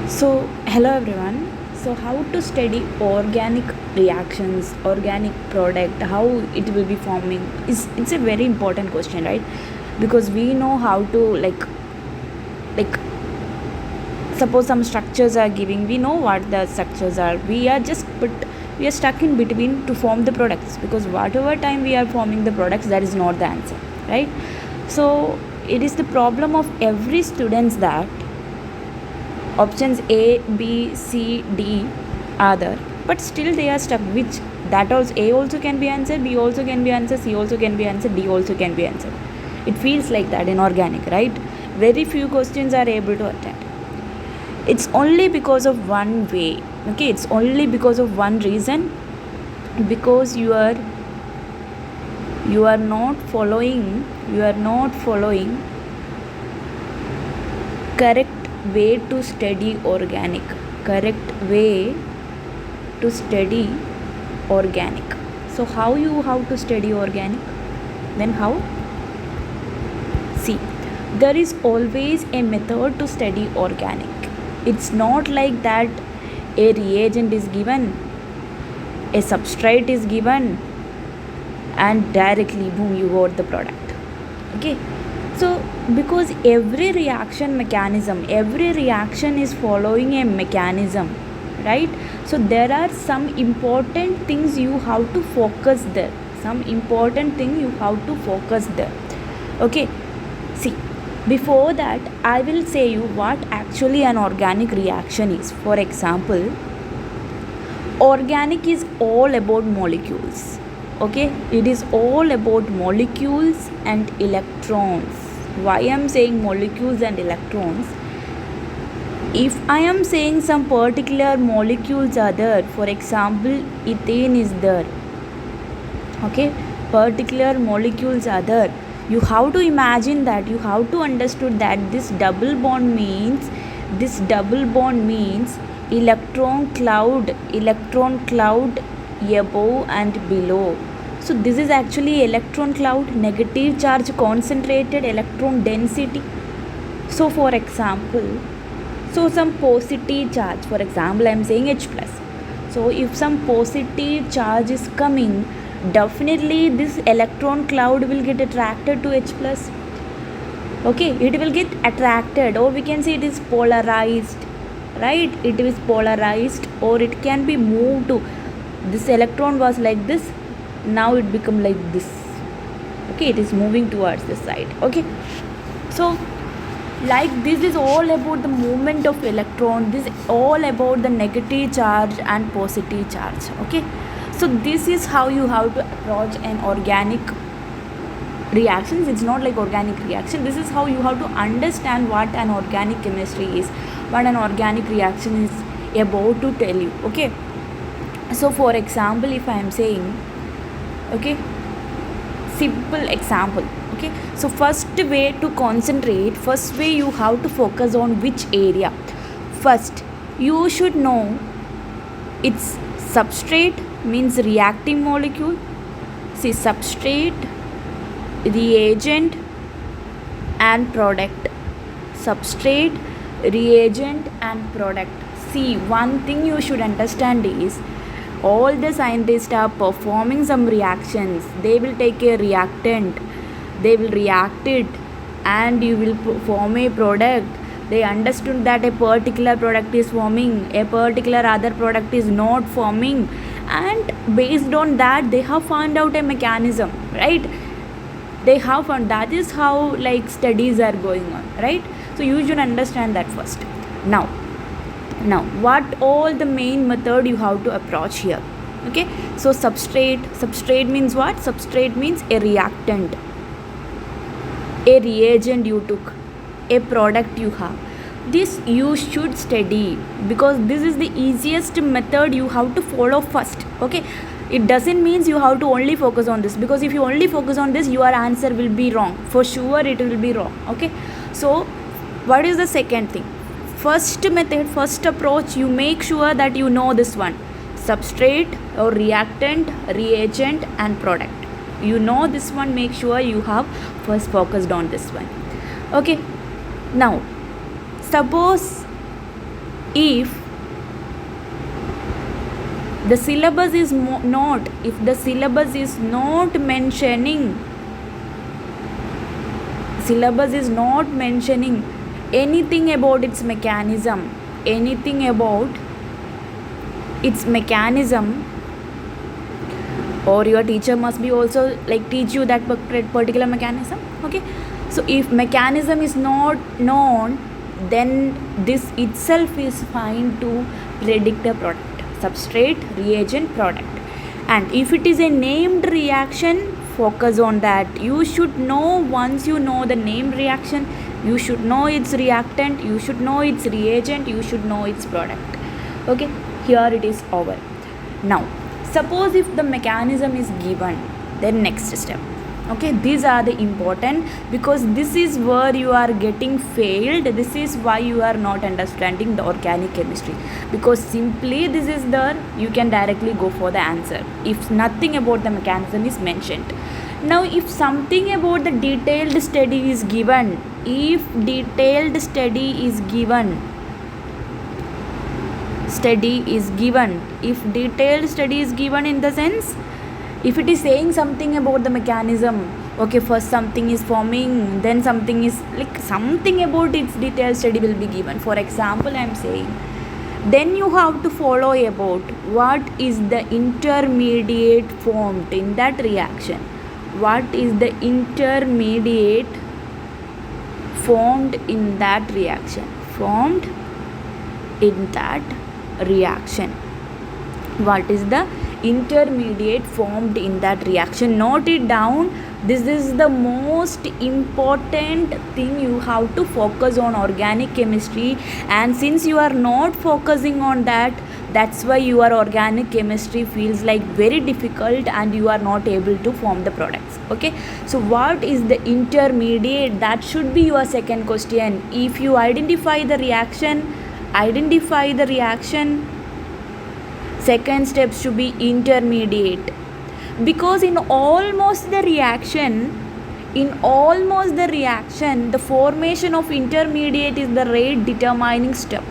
So, hello everyone. So, how to study organic reactions, organic product, how it will be forming is it's a very important question, right? Because we know how to like suppose some structures are giving, we know what the structures are. We are stuck in between to form the products because whatever time we are forming the products, that is not the answer, right? So, it is the problem of every students that options A, B, C, D are there, but still they are stuck. Which that also A also can be answered, B also can be answered, C also can be answered, D also can be answered. It feels like that in organic, right? Very few questions are able to attend. It's only because of one way. Okay, it's only because of one reason. Because you are not following correct way to study organic, correct way to study organic. So how to study organic? Then how? See, there is always a method to study organic. It's not like that a reagent is given, a substrate is given, and directly boom, you got the product. Okay, so because every reaction is following a mechanism, right? So there are some important things you have to focus there, okay. See, before that I will say you what actually an organic reaction is. For example, organic is all about molecules. Okay, it is all about molecules and electrons. Why I am saying molecules and electrons? If I am saying some particular molecules are there, for example ethane is there, okay, particular molecules are there, you have to imagine that, you have to understood that this double bond means electron cloud above and below. So this is actually electron cloud, negative charge, concentrated electron density. So for example, some positive charge, for example I am saying H plus. So if some positive charge is coming, definitely this electron cloud will get attracted to H plus. Okay, it will get attracted, or we can say it is polarized, right? It is polarized, or it can be moved to, this electron was like this, now it become like this. Okay, it is moving towards this side. Okay, so like this is all about the movement of electron, this is all about the negative charge and positive charge. Okay, so this is how you have to approach an organic reactions. It's not like organic reaction, this is how you have to understand what an organic chemistry is, what an organic reaction is about to tell you. Okay, so for example if I am saying, okay, simple example. Okay, so first way to concentrate, first way you have to focus on which area. First you should know it's substrate means reacting molecule. See, substrate, reagent and product, substrate, reagent and product. See, one thing you should understand is all the scientists are performing some reactions, they will take a reactant, they will react it, and you will form a product. They understood that a particular product is forming, a particular other product is not forming, and based on that they have found out a mechanism, right? They have found, that is how like studies are going on, right? So you should understand that first. Now what all the main method you have to approach here. Okay, so substrate means what? Substrate means a reactant, a reagent you took, a product you have. This you should study because this is the easiest method you have to follow first. Okay, it doesn't mean you have to only focus on this, because if you only focus on this, your answer will be wrong, for sure it will be wrong. Okay, so what is the second thing? First method, first approach, you make sure that you know this one: substrate or reactant, reagent and product. You know this one, make sure you have first focused on this one. Okay, now suppose if the syllabus is not, if the syllabus is not mentioning, syllabus is not mentioning anything about its mechanism, anything about its mechanism, or your teacher must be also like teach you that particular mechanism. Okay, so if mechanism is not known, then this itself is fine to predict a product, substrate, reagent, product. And if it is a named reaction, focus on that. You should know, once you know the named reaction, you should know its reactant, you should know its reagent, you should know its product. Okay, here it is over. Now suppose if the mechanism is given, then next step. Okay, these are the important, because this is where you are getting failed. This is why you are not understanding the organic chemistry, because simply this is there, you can directly go for the answer if nothing about the mechanism is mentioned. Now if something about the detailed study is given, if detailed study is given, if detailed study is given, in the sense, if it is saying something about the mechanism, okay, first something is forming, then something is like something about its detailed study will be given. For example, I am saying, then you have to follow about what is the intermediate formed in that reaction, what is the intermediate formed in that reaction, what is the intermediate formed in that reaction. Note it down. This is the most important thing you have to focus on organic chemistry, and since you are not focusing on that, that's why your organic chemistry feels like very difficult and you are not able to form the products. Okay, so what is the intermediate? That should be your second question. If you identify the reaction, second step should be intermediate, because in almost the reaction, the formation of intermediate is the rate determining step.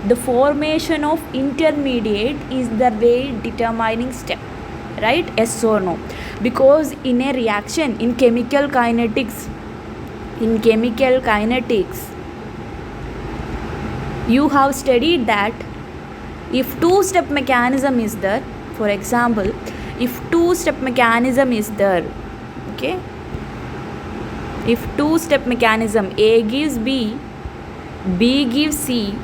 The formation of intermediate is the rate determining step, right? Yes or no? Because in a reaction, in chemical kinetics, you have studied that if two-step mechanism is there, for example, if two-step mechanism is there, okay, if two-step mechanism, A gives B, B gives C,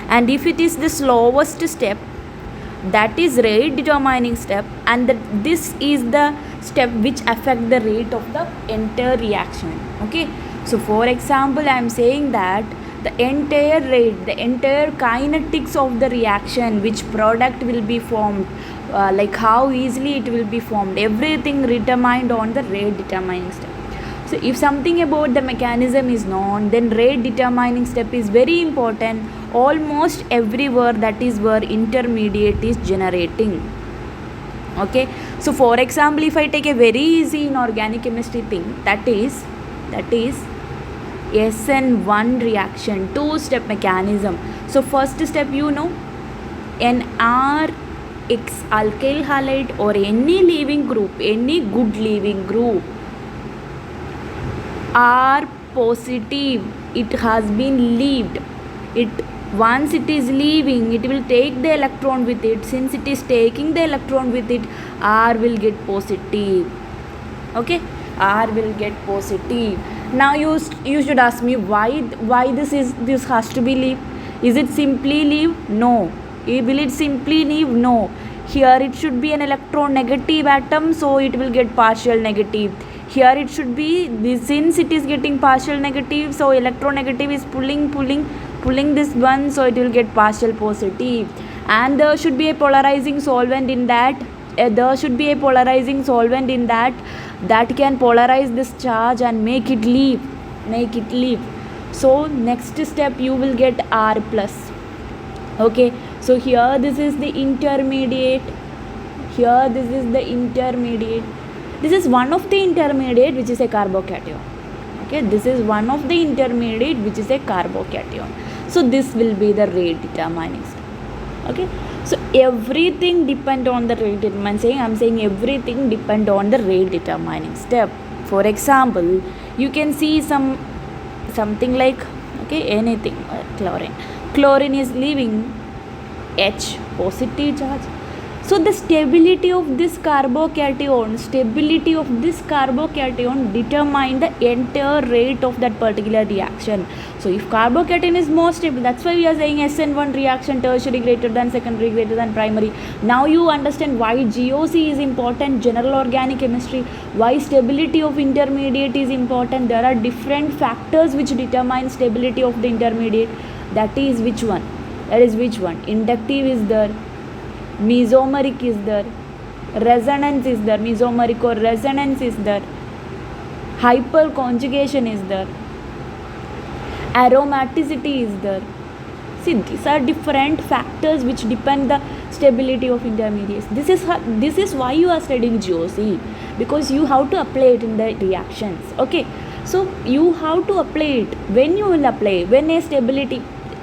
and if it is the slowest step, that is rate determining step, and this is the step which affect the rate of the entire reaction. Okay, so for example, I am saying that the entire rate, the entire kinetics of the reaction, which product will be formed, like how easily it will be formed, everything determined on the rate determining step. So if something about the mechanism is known, then rate determining step is very important almost everywhere. That is where intermediate is generating. Okay, so for example, if I take a very easy inorganic chemistry thing, that is SN1 reaction, two-step mechanism. So first step, you know, NR X alkyl halide or any leaving group, any good leaving group are positive. It has been leaved. Once it is leaving, it will take the electron with it. Since it is taking the electron with it, R will get positive. Okay, R will get positive. Now you should ask me why this has to be leave. Is it simply leave? No. Will it simply leave? No. Here it should be an electronegative atom, so it will get partial negative. Here it should be this, since it is getting partial negative, so electronegative is pulling this one, so it will get partial positive. And there should be a polarizing solvent in that. That can polarize this charge and make it leave. So next step you will get R plus. Okay, so here this is the intermediate, this is one of the intermediate which is a carbocation. Okay, this is one of the intermediate which is a carbocation. So this will be the rate determining step. Okay, so everything depend on the rate determining. I'm saying everything depend on the rate determining step. For example, you can see something like, okay, anything, chlorine is leaving H positive charge. So the stability of this carbocation determine the entire rate of that particular reaction. So if carbocation is more stable, that's why we are saying SN1 reaction tertiary greater than secondary greater than primary. Now you understand why GOC is important, general organic chemistry, why stability of intermediate is important. There are different factors which determine stability of the intermediate. That is which one? Inductive is there, mesomeric is there, resonance is there, mesomeric or resonance is there, hyperconjugation is there, aromaticity is there. See, these are different factors which depend the stability of intermediates. This is why you are studying GOC, because you have to apply it in the reactions. Okay, so you have to apply it. When you will apply, when a stability,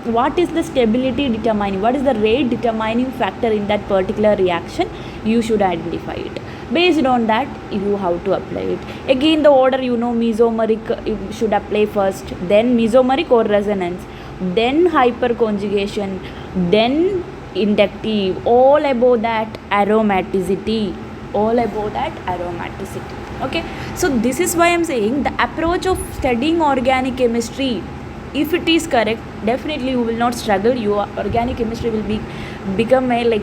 what is the stability determining, what is the rate determining factor in that particular reaction, you should identify it. Based on that, you have to apply it. Again, the order, mesomeric you should apply first, then mesomeric or resonance, then hyperconjugation, then inductive, all about that aromaticity. Okay, so this is why I'm saying the approach of studying organic chemistry, if it is correct, definitely you will not struggle. Your organic chemistry will become an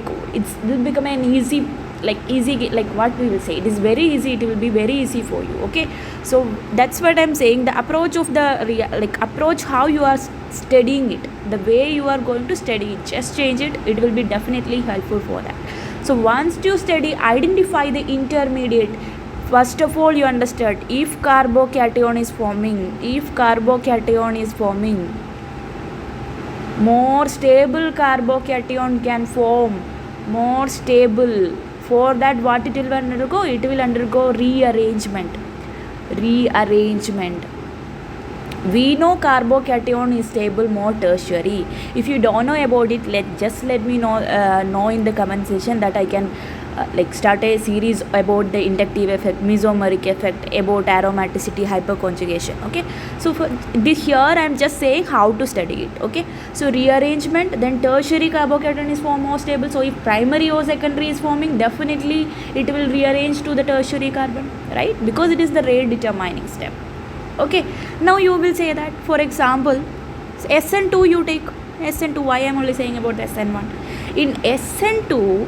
easy, what we will say, it is very easy, it will be very easy for you. Okay, so that's what I'm saying. The approach of approach how you are studying it, the way you are going to study it, just change it, it will be definitely helpful for that. So once you study, identify the intermediate. First of all, you understood, if carbocation is forming, more stable carbocation can form, more stable. For that, what it will undergo? It will undergo rearrangement. We know carbocation is stable more tertiary. If you don't know about it, let me know in the comment section, that I can start a series about the inductive effect, mesomeric effect, about aromaticity, hyperconjugation. Okay, so for this here I am just saying how to study it. Okay, so rearrangement, then tertiary carbocation is formed more stable. So if primary or secondary is forming, definitely it will rearrange to the tertiary carbon, right? Because it is the rate determining step. Okay, now you will say that, for example, SN2 you take. SN2, why I am only saying about SN1? In SN2,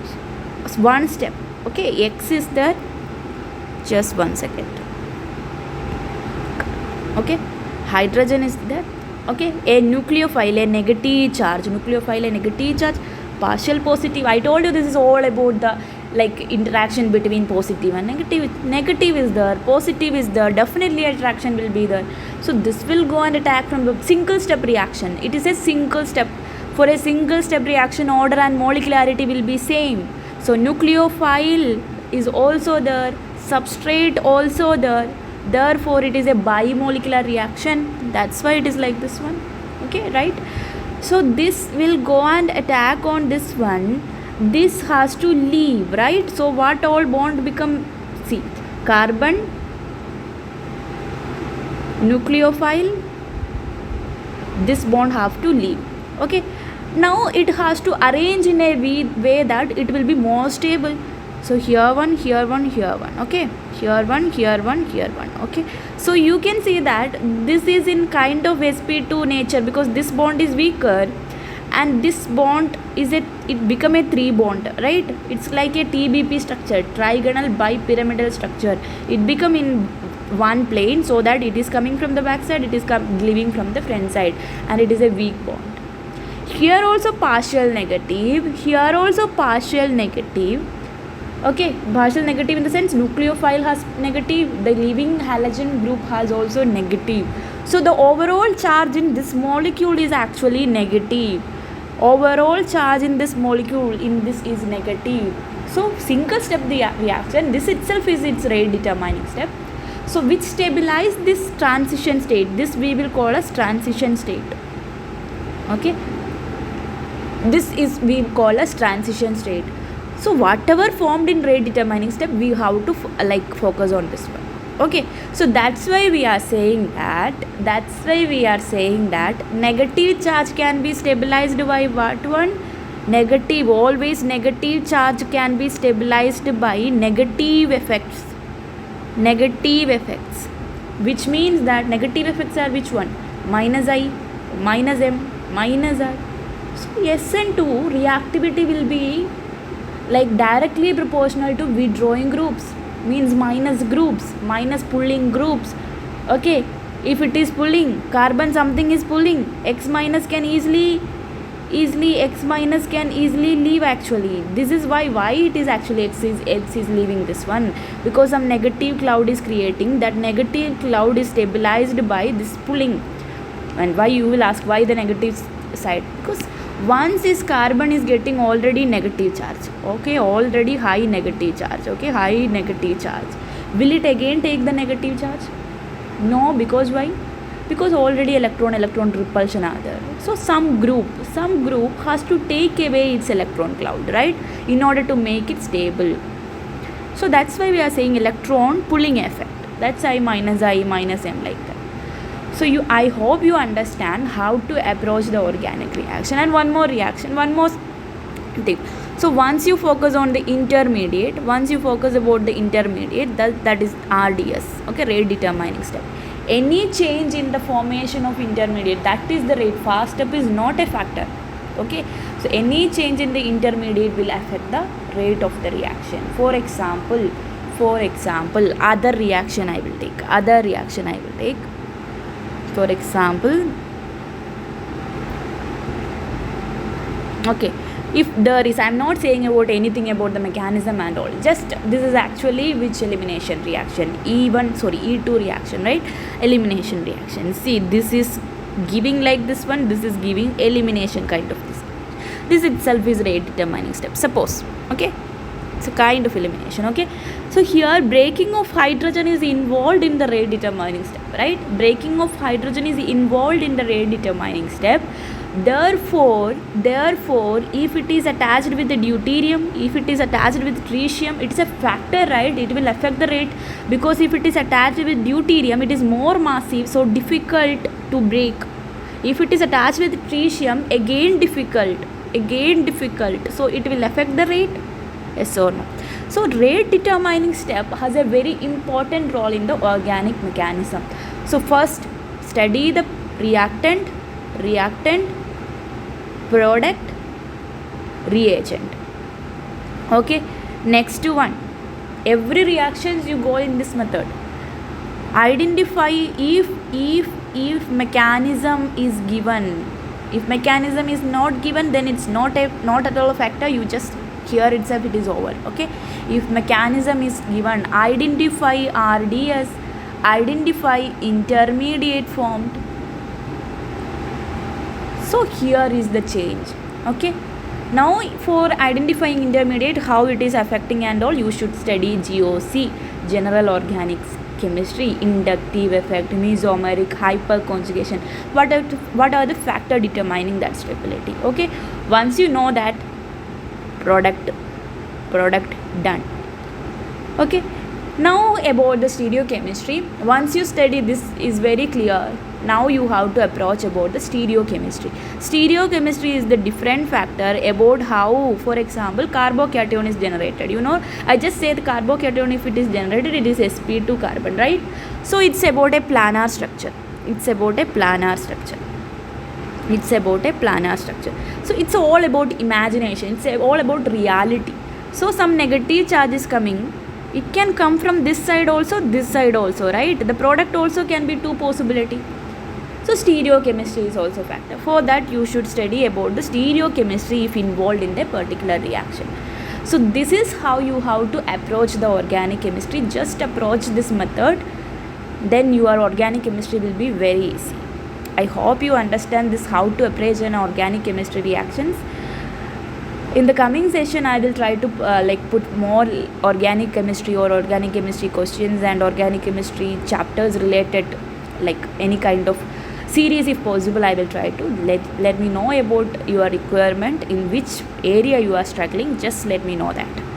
one step, okay, X is there, just 1 second. Okay, hydrogen is there. Okay, a nucleophile, a negative charge, partial positive. I told you this is all about the interaction between positive and negative is there, positive is there, definitely attraction will be there. So this will go and attack from the single step reaction. It is a single step. For a single step reaction, order and molecularity will be same. So nucleophile is also there, substrate also there, therefore it is a bimolecular reaction. That's why it is like this one. Okay, right? So this will go and attack on this one. This has to leave, right? So what all bond become? See, carbon, nucleophile, this bond have to leave. Okay, now it has to arrange in a way that it will be more stable. So here one, here one, here one. Okay, here one, here one, here one. Okay, so you can see that this is in kind of sp2 nature, because this bond is weaker and this bond is it become a 3 bond, right? It's like a TBP structure, trigonal bipyramidal structure. It become in one plane, so that it is coming from the back side, it is leaving from the front side, and it is a weak bond. Here also partial negative, here also partial negative. Okay, partial negative in the sense nucleophile has negative, the leaving halogen group has also negative. So the overall charge in this molecule is actually negative. Overall charge in this molecule is negative. So single step the reaction, this itself is its rate determining step. So which stabilize this transition state, this we will call as transition state. Okay, this is we call as transition state. So whatever formed in rate determining step, we have to focus on this one. Okay, so that's why we are saying that negative charge can be stabilized by what one? Negative. Always negative charge can be stabilized by negative effects. Negative effects, which means that negative effects are which one? Minus I, minus M, minus R. So SN2 reactivity will be directly proportional to withdrawing groups, means minus groups, minus pulling groups. Okay, if it is pulling carbon, something is pulling, X minus can easily X minus can easily leave. Actually, this is why it is actually X is leaving this one, because some negative cloud is creating. That negative cloud is stabilized by this pulling. And why, you will ask, why the negative side? Because once this carbon is getting already negative charge, okay, already high negative charge, okay, high negative charge, will it again take the negative charge? No, because why? Because already electron repulsion are there. So some group has to take away its electron cloud, right, in order to make it stable. So that's why we are saying electron pulling effect. That's I minus M, like that. So I hope you understand how to approach the organic reaction. And one more tip. So once you focus on the intermediate, that is RDS, okay, rate determining step. Any change in the formation of intermediate, that is the rate. Fast step is not a factor. Okay, so any change in the intermediate will affect the rate of the reaction. For example, other reaction I will take. For example, okay, if there is, I am not saying about anything about the mechanism and all, just this is actually which elimination reaction, E2 reaction, right? Elimination reaction. See, this is giving like this one, this is giving elimination kind of this itself is rate determining step, suppose. Okay, it's a kind of elimination. Okay, so here breaking of hydrogen is involved in the rate determining step, right? Breaking of hydrogen is involved in the rate determining step. Therefore, if it is attached with the deuterium, if it is attached with tritium, it's a factor, right? It will affect the rate, because if it is attached with deuterium, it is more massive, so difficult to break. If it is attached with tritium, again difficult, so it will affect the rate. Yes or no? So rate determining step has a very important role in the organic mechanism. So first, study the reactant, product, reagent. Okay, next one, every reactions you go in this method. Identify if mechanism is given. If mechanism is not given, then it's not at all a factor. You just here itself it is over. Okay, if mechanism is given, identify RDS, identify intermediate formed. So here is the change. Okay, now for identifying intermediate, how it is affecting and all, you should study GOC, general organics chemistry, inductive effect, mesomeric, hyperconjugation. What are the factor determining that stability? Okay, once you know that, product done. Okay, now about the stereochemistry. Once you study this is very clear, now you have to approach about the stereochemistry. Stereochemistry is the different factor about how, for example, carbocation is generated. I just said carbocation, if it is generated, it is sp2 carbon, right? So it's about a planar structure. So it's all about imagination, it's all about reality. So some negative charge is coming, it can come from this side also, right? The product also can be two possibility. So stereochemistry is also a factor. For that, you should study about the stereochemistry if involved in a particular reaction. So this is how you have to approach the organic chemistry. Just approach this method, then your organic chemistry will be very easy. I hope you understand this, how to approach an organic chemistry reactions. In the coming session I will try to like put more organic chemistry or organic chemistry questions and organic chemistry chapters related, like any kind of series if possible. I will try to let me know about your requirement, in which area you are struggling. Just let me know that.